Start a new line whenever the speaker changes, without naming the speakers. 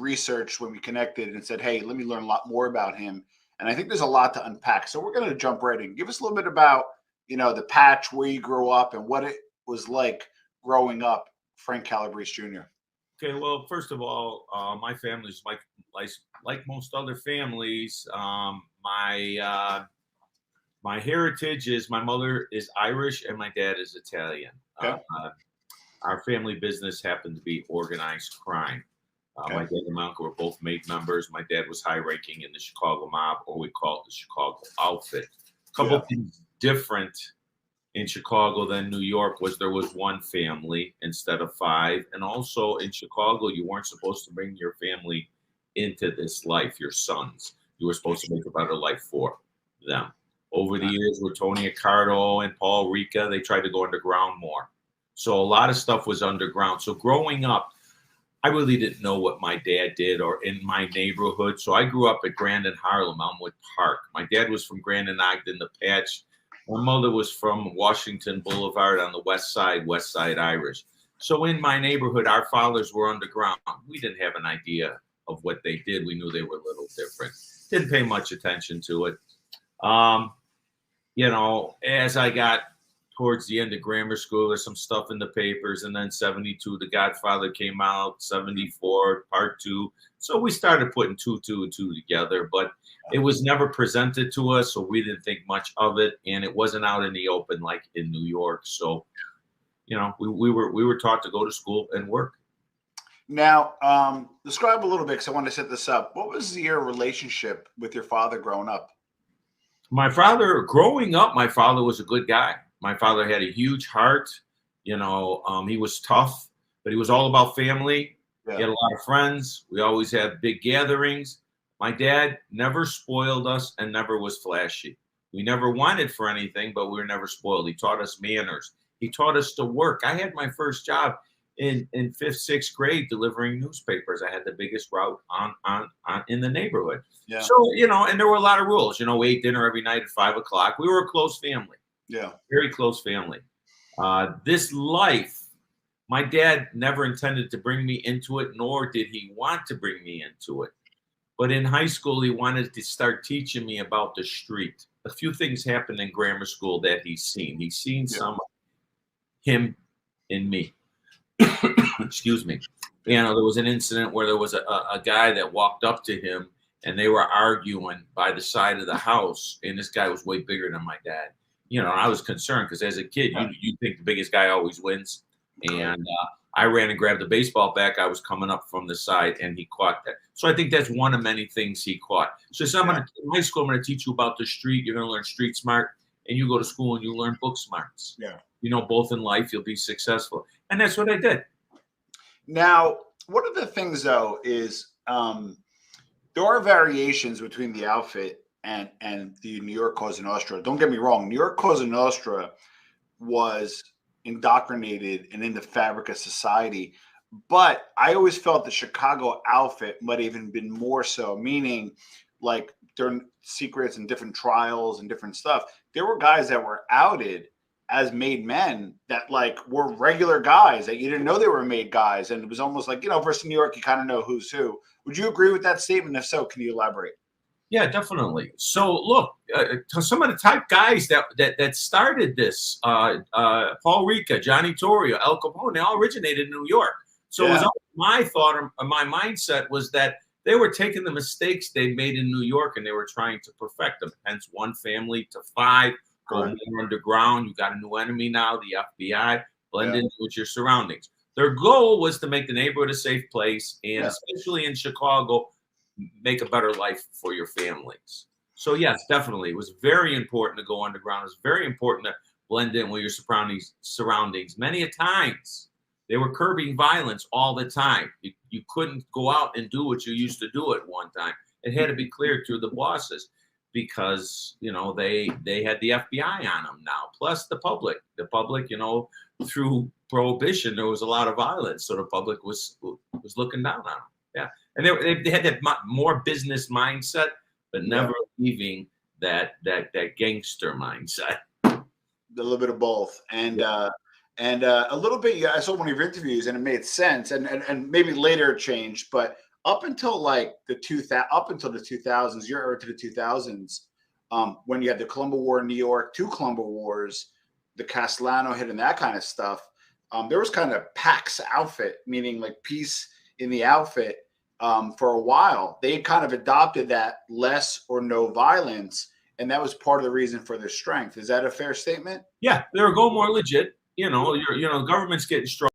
researched when we connected and said, hey, let me learn a lot more about him. And I think there's a lot to unpack. So we're going to jump right in. Give us a little bit about, the patch, where you grew up and what it was like growing up, Frank Calabrese Jr.
Okay, well, first of all, my family's like most other families. My heritage is my mother is Irish and my dad is Italian.
Okay.
Our family business happened to be organized crime.
Okay.
My dad and my uncle were both made members. My dad was high-ranking in the Chicago mob, or we call it the Chicago outfit. A couple things different in Chicago than New York was there was one family instead of five. And also in Chicago, you weren't supposed to bring your family into this life, your sons. You were supposed to make a better life for them. Over the years with Tony Accardo and Paul Ricca, they tried to go underground more. So a lot of stuff was underground. So growing up, I really didn't know what my dad did or in my neighborhood. So I grew up at Grand and Harlem, Elmwood Park. My dad was from Grand and Ogden, the Patch. My mother was from Washington Boulevard on the West Side Irish. So in my neighborhood, our fathers were underground. We didn't have an idea of what they did. We knew they were a little different. Didn't pay much attention to it. As I got towards the end of grammar school, there's some stuff in the papers, and then 72, The Godfather came out, 74, part 2. So we started putting two and two together, but it was never presented to us, so we didn't think much of it, and it wasn't out in the open like in New York. So, we were taught to go to school and work.
Now, describe a little bit, because I want to set this up. What was your relationship with your father growing up?
Growing up, my father was a good guy. My father had a huge heart. He was tough, but he was all about family. Yeah. He had a lot of friends. We always had big gatherings. My dad never spoiled us and never was flashy. We never wanted for anything, but we were never spoiled. He taught us manners. He taught us to work. I had my first job in 5th, 6th grade delivering newspapers. I had the biggest route on in the neighborhood. Yeah. So, and there were a lot of rules. We ate dinner every night at 5 o'clock. We were a close family. Yeah. Very close family. This life, my dad never intended to bring me into it, nor did he want to bring me into it. But in high school, he wanted to start teaching me about the street. A few things happened in grammar school that he's seen. He's seen some of him in me. Excuse me. There was an incident where there was a guy that walked up to him, and they were arguing by the side of the house, and this guy was way bigger than my dad. I was concerned because as a kid, you think the biggest guy always wins. And I ran and grabbed the baseball bat. I was coming up from the side, and he caught that. So I think that's one of many things he caught. So in high school, I'm going to teach you about the street. You're going to learn street smart, and you go to school and you learn book smarts. Yeah. Both in life, you'll be successful. And that's what I did.
Now, one of the things, though, is there are variations between the outfit and the New York Cosa Nostra. Don't get me wrong. New York Cosa Nostra was indoctrinated and in the fabric of society. But I always felt the Chicago outfit might have even been more so, meaning like during secrets and different trials and different stuff, there were guys that were outed as made men that were regular guys that you didn't know they were made guys. And it was almost like, versus New York, you kind of know who's who. Would you agree with that statement? If so, can you elaborate?
Yeah, definitely. So look, some of the type guys that started this, Paul Ricca, Johnny Torrio, Al Capone, they all originated in New York. So it was my thought, my mindset was that they were taking the mistakes they made in New York and they were trying to perfect them. Hence, one family to 5, go more underground. You got a new enemy now, the FBI, blend in with your surroundings. Their goal was to make the neighborhood a safe place, and especially in Chicago, make a better life for your families. So yes, definitely. It was very important to go underground. It was very important to blend in with your surroundings. Many a times, they were curbing violence all the time. You couldn't go out and do what you used to do at one time. It had to be cleared through the bosses because, they had the FBI on them now, plus the public. The public, through prohibition, there was a lot of violence. So the public was looking down on them. Yeah. And they had that more business mindset, but never leaving that gangster mindset.
A little bit of both. And a little bit, I saw one of your interviews and it made sense. And maybe later it changed, but up until like up until the 2000s, you're to the 2000s, when you had the Colombo War in New York, 2 Colombo Wars, the Castellano hit, and that kind of stuff. There was kind of Pax outfit, meaning like peace in the outfit. For a while, they kind of adopted that less or no violence, and that was part of the reason for their strength. Is that a fair statement?
Yeah, they were going more legit. You know, government's getting strong.